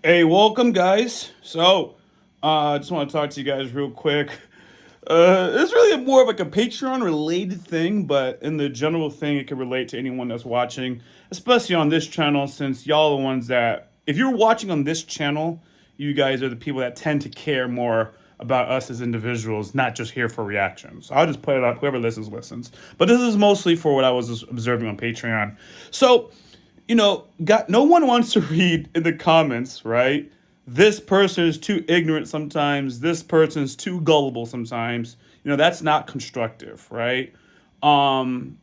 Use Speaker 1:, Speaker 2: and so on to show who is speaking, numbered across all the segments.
Speaker 1: Hey, welcome, guys. I just want to talk to you guys real quick. It's really more of like a Patreon related thing, but in the general thing, it can relate to anyone that's watching, especially on this channel, since y'all are the ones that, if you're watching on this channel, you guys are the people that tend to care more about us as individuals, not just here for reactions. I'll just put it up. Whoever listens, listens. But this is mostly for what I was observing on Patreon. So, got no one wants to read in the comments, right? This person is too ignorant sometimes. This person's too gullible sometimes. That's not constructive, right? Um,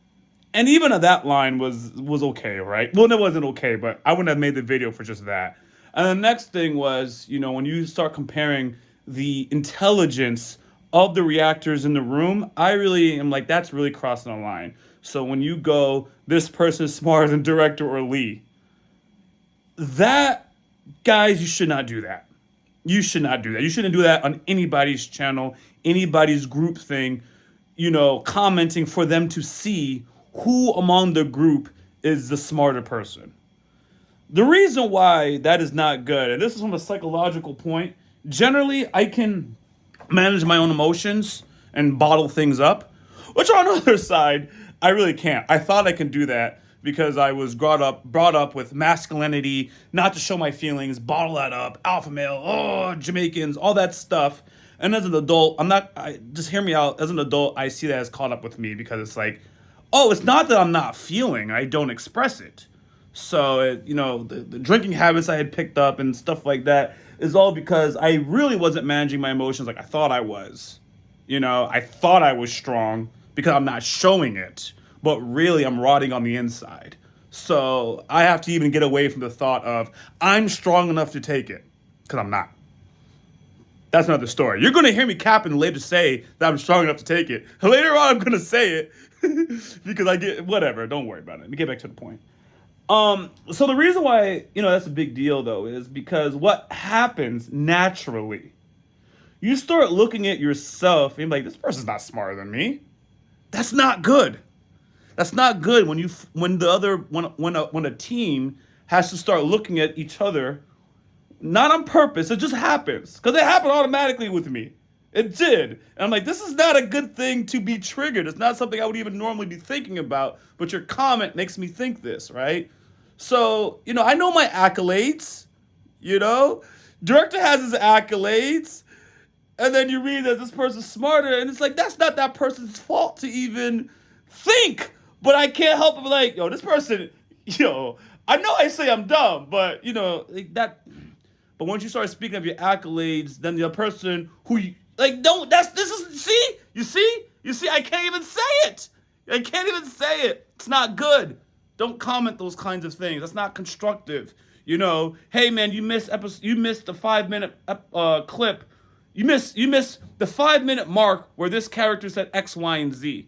Speaker 1: and even that line was okay, right? Well, it wasn't okay, but I wouldn't have made the video for just that. And the next thing was, when you start comparing the intelligence of the reactors in the room, I really am like, that's really crossing the line. So when you go, this person is smarter than director or Lee, that, guys, you should not do that. You should not do that. You shouldn't do that on anybody's channel, anybody's group thing, commenting for them to see who among the group is the smarter person. The reason why that is not good, and this is from a psychological point, generally I can manage my own emotions and bottle things up, which on the other side, I really can't. I thought I can do that because I was brought up with masculinity, not to show my feelings, bottle that up, alpha male, oh, Jamaicans, all that stuff. And as an adult, I'm not, just hear me out. As an adult, I see that as caught up with me because it's like, oh, it's not that I'm not feeling, I don't express it. So, the drinking habits I had picked up and stuff like that is all because I really wasn't managing my emotions like I thought I was. I thought I was strong because I'm not showing it, but really I'm rotting on the inside. So I have to even get away from the thought of I'm strong enough to take it because I'm not. That's another story. You're going to hear me capping later say that I'm strong enough to take it. Later on, I'm going to say it because I get whatever. Don't worry about it. Let me get back to the point. So the reason why, that's a big deal though is because what happens naturally, you start looking at yourself and you're like, this person's not smarter than me. That's not good. That's not good when a team has to start looking at each other, not on purpose. It just happens because it happened automatically with me. It did. And I'm like, this is not a good thing to be triggered. It's not something I would even normally be thinking about, but your comment makes me think this, right? So, I know my accolades, you know? Director has his accolades, and then you read that this person's smarter, and it's like, that's not that person's fault to even think. But I can't help but be like, yo, this person, I know I say I'm dumb, but, like that. But once you start speaking of your accolades, then the person who you, like, don't, this is, see, I can't even say it. I can't even say it. It's not good. Don't comment those kinds of things. That's not constructive. Hey man, you missed the 5 minute clip. You missed the 5 minute mark where this character said X, Y, and Z.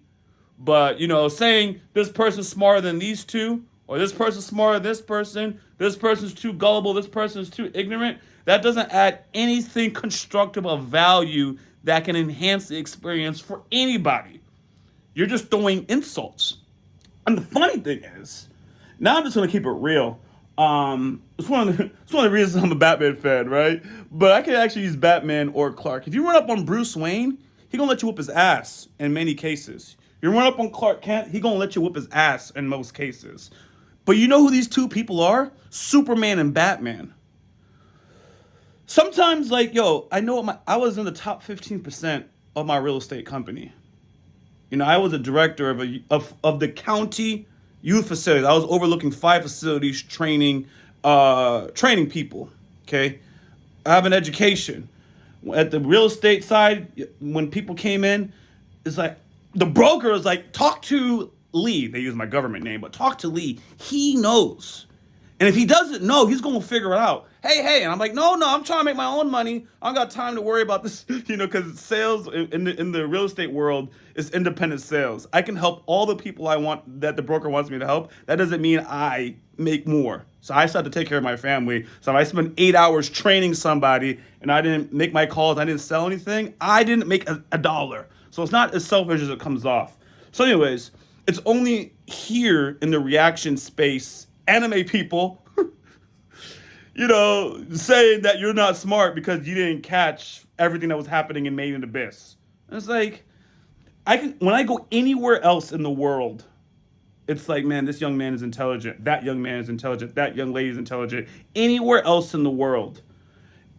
Speaker 1: But saying this person's smarter than these two, or this person's smarter than this person's too gullible, this person's too ignorant, that doesn't add anything constructive of value that can enhance the experience for anybody. You're just throwing insults. And the funny thing is, now I'm just gonna keep it real. It's one of the reasons I'm a Batman fan, right? But I can actually use Batman or Clark. If you run up on Bruce Wayne, he gonna let you whoop his ass in many cases. You run up on Clark Kent, he gonna let you whoop his ass in most cases. But you know who these two people are? Superman and Batman. Sometimes, like, yo, I was in the top 15% of my real estate company. I was a director of the county youth facilities. I was overlooking 5 facilities, training people. Okay, I have an education. At the real estate side, when people came in, it's like the broker is like, talk to Lee. They use my government name, but talk to Lee. He knows. And if he doesn't know, he's going to figure it out. Hey. And I'm like, no, I'm trying to make my own money. I don't got time to worry about this, because sales in the real estate world is independent sales. I can help all the people I want that the broker wants me to help. That doesn't mean I make more. So I still have to take care of my family. So if I spend 8 hours training somebody and I didn't make my calls, I didn't sell anything, I didn't make a dollar. So it's not as selfish as it comes off. So anyways, it's only here in the reaction space, anime people, saying that you're not smart because you didn't catch everything that was happening in Made in Abyss. And it's like, when I go anywhere else in the world, it's like, man, this young man is intelligent. That young man is intelligent. That young lady is intelligent. Anywhere else in the world.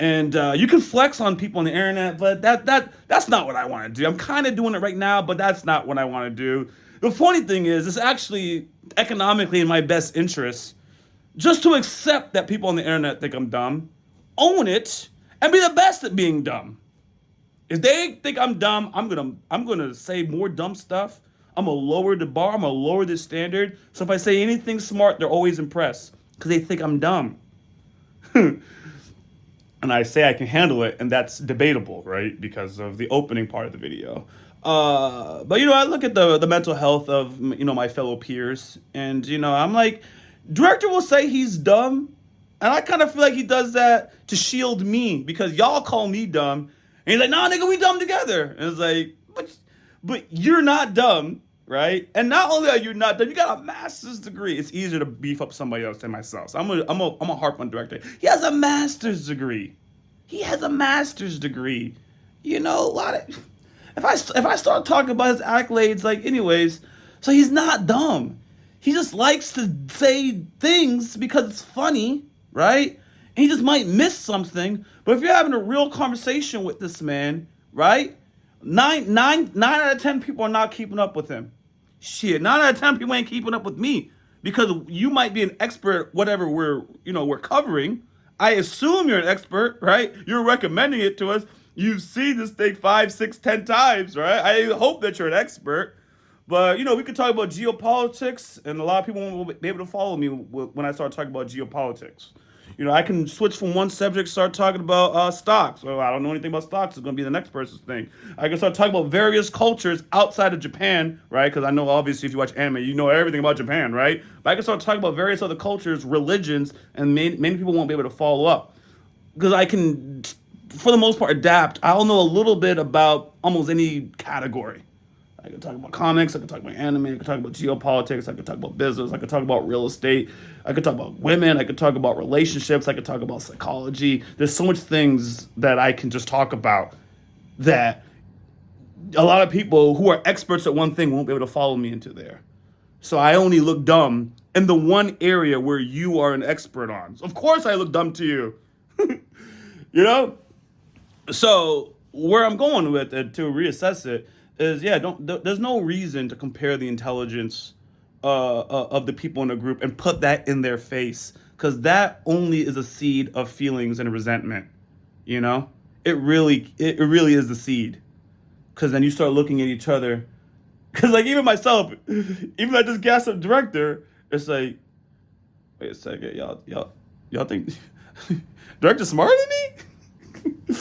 Speaker 1: And you can flex on people on the internet, but that's not what I want to do. I'm kind of doing it right now, but that's not what I want to do. The funny thing is, it's actually economically in my best interest just to accept that people on the internet think I'm dumb, own it, and be the best at being dumb. If they think I'm dumb, I'm gonna say more dumb stuff. I'm gonna lower the bar. I'm gonna lower the standard. So if I say anything smart, they're always impressed because they think I'm dumb. And I say I can handle it, and that's debatable, right? Because of the opening part of the video. But I look at the mental health of my fellow peers, and I'm like, director will say he's dumb, and I kind of feel like he does that to shield me because y'all call me dumb, and he's like, nah, nigga, we dumb together, and it's like, but you're not dumb. Right, and not only are you not dumb, you got a master's degree. It's easier to beef up somebody else than myself. So I'm a harp on director. He has a master's degree. He has a master's degree. A lot of. If I start talking about his accolades, anyways, so he's not dumb. He just likes to say things because it's funny, right? And he just might miss something. But if you're having a real conversation with this man, right? Nine out of 10 people are not keeping up with him. Shit, 9 out of 10 people ain't keeping up with me because you might be an expert, whatever we're covering. I assume you're an expert, right? You're recommending it to us. You've seen this thing 5, 6, 10 times, right? I hope that you're an expert. But, we could talk about geopolitics, and a lot of people won't be able to follow me when I start talking about geopolitics. I can switch from one subject, start talking about stocks. Well, I don't know anything about stocks. It's going to be the next person's thing. I can start talking about various cultures outside of Japan, right? Because I know, obviously, if you watch anime, you know everything about Japan, right? But I can start talking about various other cultures, religions, and many people won't be able to follow up. Because I can, for the most part, adapt. I'll know a little bit about almost any category. I could talk about comics, I could talk about anime, I could talk about geopolitics, I could talk about business, I could talk about real estate, I could talk about women, I could talk about relationships, I could talk about psychology. There's so much things that I can just talk about that a lot of people who are experts at one thing won't be able to follow me into there. So I only look dumb in the one area where you are an expert on. Of course I look dumb to you. So where I'm going with it to reassess it is, there's no reason to compare the intelligence of the people in a group and put that in their face, because that only is a seed of feelings and resentment. It really is the seed, because then you start looking at each other, because even myself, even I just gassed up director, it's like, wait a second, y'all think director's smarter than me?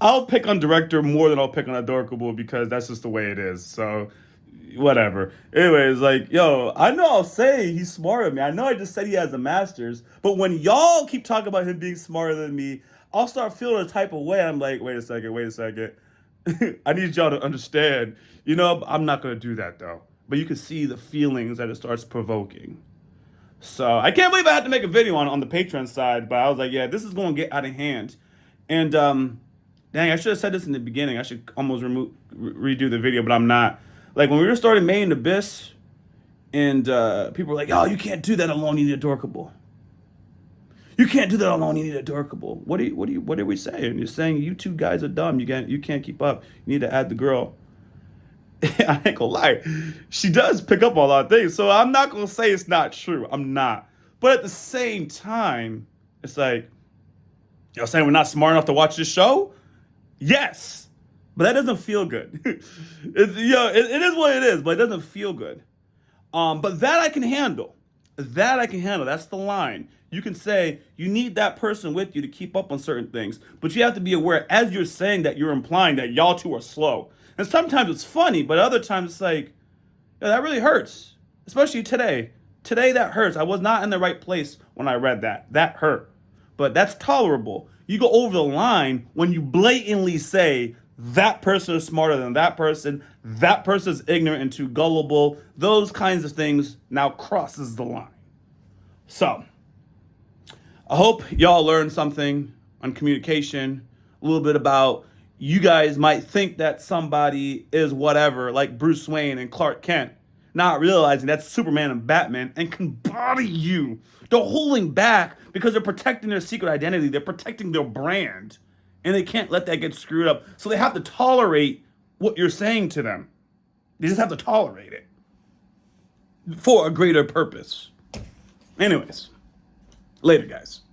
Speaker 1: I'll pick on director more than I'll pick on adorkable because that's just the way it is. So, whatever. Anyways, I know I'll say he's smarter than me. I know I just said he has a master's, but when y'all keep talking about him being smarter than me, I'll start feeling a type of way. I'm like, wait a second. I need y'all to understand. I'm not going to do that though. But you can see the feelings that it starts provoking. So, I can't believe I had to make a video on the Patreon side, but I was like, yeah, this is going to get out of hand. And, dang, I should have said this in the beginning. I should almost redo the video, but I'm not. When we were starting Made in Abyss, and people were like, "Oh, you can't do that alone. You need Adorkable. You can't do that alone. You need Adorkable." What are we saying? You're saying you two guys are dumb. You can't keep up. You need to add the girl. I ain't gonna lie. She does pick up on a lot of things, so I'm not gonna say it's not true. I'm not. But at the same time, it's like, y'all saying we're not smart enough to watch this show? Yes, but that doesn't feel good. It is what it is, but it doesn't feel good. But that I can handle. That's the line. You can say you need that person with you to keep up on certain things, but you have to be aware, as you're saying that, you're implying that y'all two are slow. And sometimes it's funny, but other times it's like, that really hurts. Especially today. Today that hurts. I was not in the right place when I read that. That hurt. But that's tolerable. You go over the line when you blatantly say that person is smarter than that person is ignorant and too gullible. Those kinds of things now crosses the line. So, I hope y'all learned something on communication, a little bit about you guys might think that somebody is whatever, like Bruce Wayne and Clark Kent, not realizing that's Superman and Batman and can body you. They're holding back because they're protecting their secret identity, they're protecting their brand, and they can't let that get screwed up. So they have to tolerate what you're saying to them. They just have to tolerate it for a greater purpose. Anyways, later, guys.